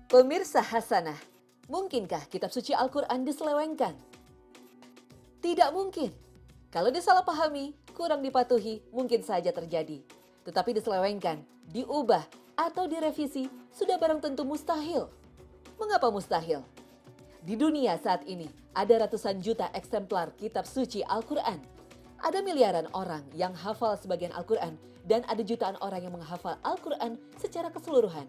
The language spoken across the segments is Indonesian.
Pemirsa Hasanah, mungkinkah kitab suci Al-Quran diselewengkan? Tidak mungkin. Kalau disalahpahami, kurang dipatuhi, mungkin saja terjadi. Tetapi diselewengkan, diubah, atau direvisi sudah barang tentu mustahil. Mengapa mustahil? Di dunia saat ini ada ratusan juta eksemplar kitab suci Al-Quran. Ada miliaran orang yang hafal sebagian Al-Quran dan ada jutaan orang yang menghafal Al-Quran secara keseluruhan.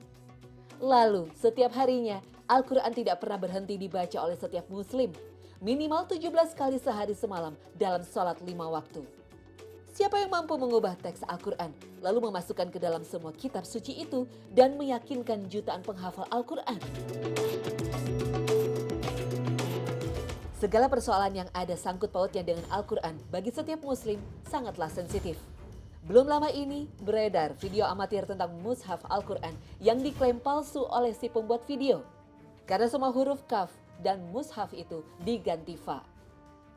Lalu setiap harinya Al-Quran tidak pernah berhenti dibaca oleh setiap muslim. Minimal 17 kali sehari semalam dalam sholat 5 waktu. Siapa yang mampu mengubah teks Al-Quran lalu memasukkan ke dalam semua kitab suci itu dan meyakinkan jutaan penghafal Al-Quran? Segala persoalan yang ada sangkut pautnya dengan Al-Quran bagi setiap muslim sangatlah sensitif. Belum lama ini beredar video amatir tentang mushaf Al-Quran yang diklaim palsu oleh si pembuat video. Karena semua huruf kaf dan mushaf itu diganti fa.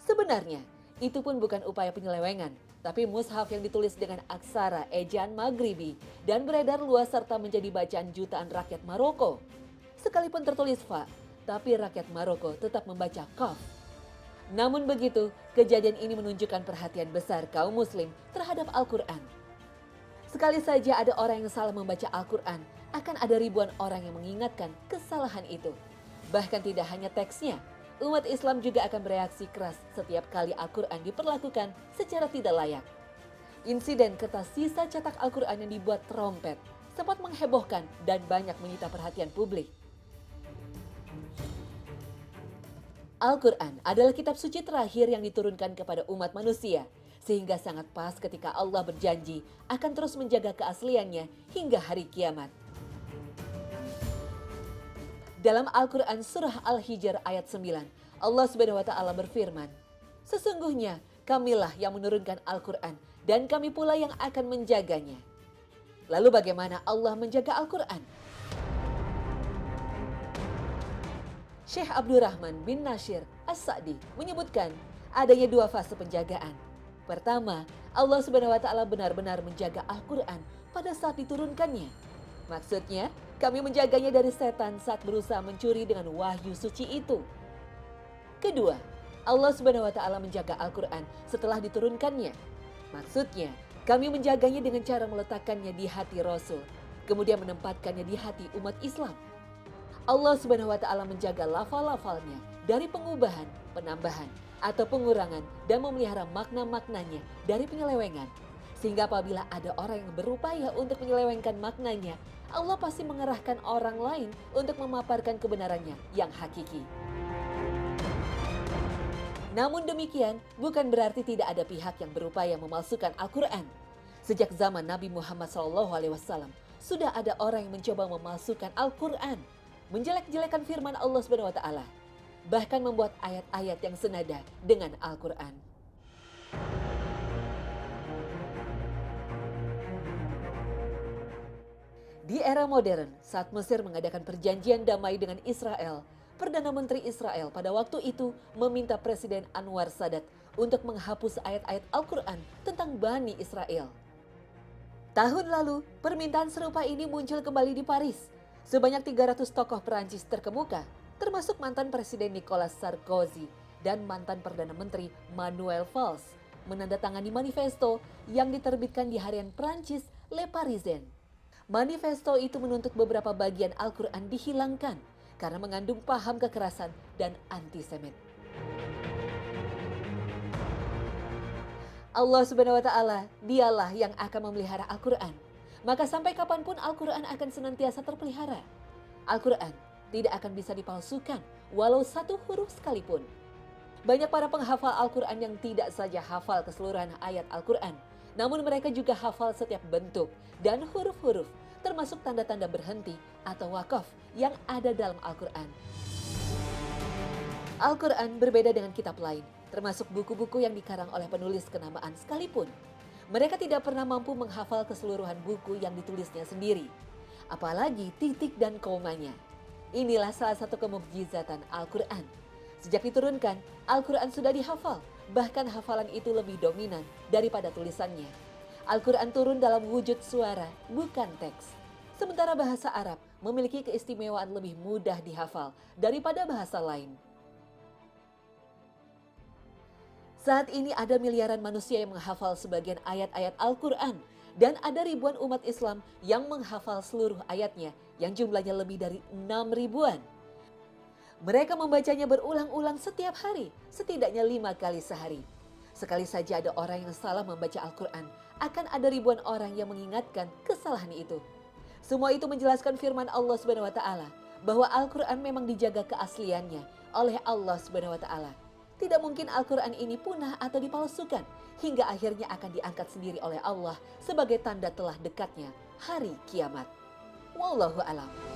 Sebenarnya itu pun bukan upaya penyelewengan, tapi mushaf yang ditulis dengan aksara ejaan Maghribi dan beredar luas serta menjadi bacaan jutaan rakyat Maroko. Sekalipun tertulis fa, tapi rakyat Maroko tetap membaca kaf. Namun begitu, kejadian ini menunjukkan perhatian besar kaum muslim terhadap Al-Quran. Sekali saja ada orang yang salah membaca Al-Quran, akan ada ribuan orang yang mengingatkan kesalahan itu. Bahkan tidak hanya teksnya, umat Islam juga akan bereaksi keras setiap kali Al-Quran diperlakukan secara tidak layak. Insiden kertas sisa cetak Al-Quran yang dibuat trompet sempat menghebohkan dan banyak menyita perhatian publik. Al-Quran adalah kitab suci terakhir yang diturunkan kepada umat manusia, sehingga sangat pas ketika Allah berjanji akan terus menjaga keasliannya hingga hari kiamat. Dalam Al-Quran surah Al-Hijr ayat 9, Allah Subhanahu wa Ta'ala berfirman, "Sesungguhnya kamilah yang menurunkan Al-Quran dan kami pula yang akan menjaganya." Lalu bagaimana Allah menjaga Al-Quran? Syekh Abdurrahman bin Nasir As-Sa'di menyebutkan adanya dua fase penjagaan. Pertama, Allah Subhanahu wa Ta'ala benar-benar menjaga Al-Quran pada saat diturunkannya. Maksudnya, kami menjaganya dari setan saat berusaha mencuri dengan wahyu suci itu. Kedua, Allah Subhanahu wa Ta'ala menjaga Al-Quran setelah diturunkannya. Maksudnya, kami menjaganya dengan cara meletakkannya di hati Rasul, kemudian menempatkannya di hati umat Islam. Allah Subhanahu wa Ta'ala menjaga lafal-lafalnya dari pengubahan, penambahan, atau pengurangan dan memelihara makna-maknanya dari penyelewengan. Sehingga apabila ada orang yang berupaya untuk menyelewengkan maknanya, Allah pasti mengerahkan orang lain untuk memaparkan kebenarannya yang hakiki. Namun demikian, bukan berarti tidak ada pihak yang berupaya memalsukan Al-Quran. Sejak zaman Nabi Muhammad SAW, sudah ada orang yang mencoba memalsukan Al-Quran, menjelek-jelekan firman Allah Subhanahu wa Ta'ala, bahkan membuat ayat-ayat yang senada dengan Al-Quran. Di era modern, saat Mesir mengadakan perjanjian damai dengan Israel, Perdana Menteri Israel pada waktu itu meminta Presiden Anwar Sadat untuk menghapus ayat-ayat Al-Quran tentang Bani Israel. Tahun lalu, permintaan serupa ini muncul kembali di Paris. Sebanyak 300 tokoh Perancis terkemuka, termasuk mantan Presiden Nicolas Sarkozy dan mantan Perdana Menteri Manuel Valls, menandatangani manifesto yang diterbitkan di harian Perancis Le Parisien. Manifesto itu menuntut beberapa bagian Al-Quran dihilangkan karena mengandung paham kekerasan dan antisemit. Allah Subhanahu wa Ta'ala, dialah yang akan memelihara Al-Quran. Maka sampai kapanpun Al-Quran akan senantiasa terpelihara. Al-Quran tidak akan bisa dipalsukan walau satu huruf sekalipun. Banyak para penghafal Al-Quran yang tidak saja hafal keseluruhan ayat Al-Quran, namun mereka juga hafal setiap bentuk dan huruf-huruf, termasuk tanda-tanda berhenti atau wakaf yang ada dalam Al-Quran. Al-Quran berbeda dengan kitab lain, termasuk buku-buku yang dikarang oleh penulis kenamaan sekalipun. Mereka tidak pernah mampu menghafal keseluruhan buku yang ditulisnya sendiri, apalagi titik dan komanya. Inilah salah satu kemukjizatan Al-Quran. Sejak diturunkan, Al-Quran sudah dihafal, bahkan hafalan itu lebih dominan daripada tulisannya. Al-Quran turun dalam wujud suara, bukan teks. Sementara bahasa Arab memiliki keistimewaan lebih mudah dihafal daripada bahasa lain. Saat ini ada miliaran manusia yang menghafal sebagian ayat-ayat Al-Quran dan ada ribuan umat Islam yang menghafal seluruh ayatnya yang jumlahnya lebih dari 6 ribuan. Mereka membacanya berulang-ulang setiap hari, setidaknya 5 kali sehari. Sekali saja ada orang yang salah membaca Al-Quran, akan ada ribuan orang yang mengingatkan kesalahan itu. Semua itu menjelaskan firman Allah Subhanahu wa taala bahwa Al-Quran memang dijaga keasliannya oleh Allah Subhanahu wa taala. Tidak mungkin Al-Quran ini punah atau dipalsukan hingga akhirnya akan diangkat sendiri oleh Allah sebagai tanda telah dekatnya hari kiamat. Wallahu a'lam.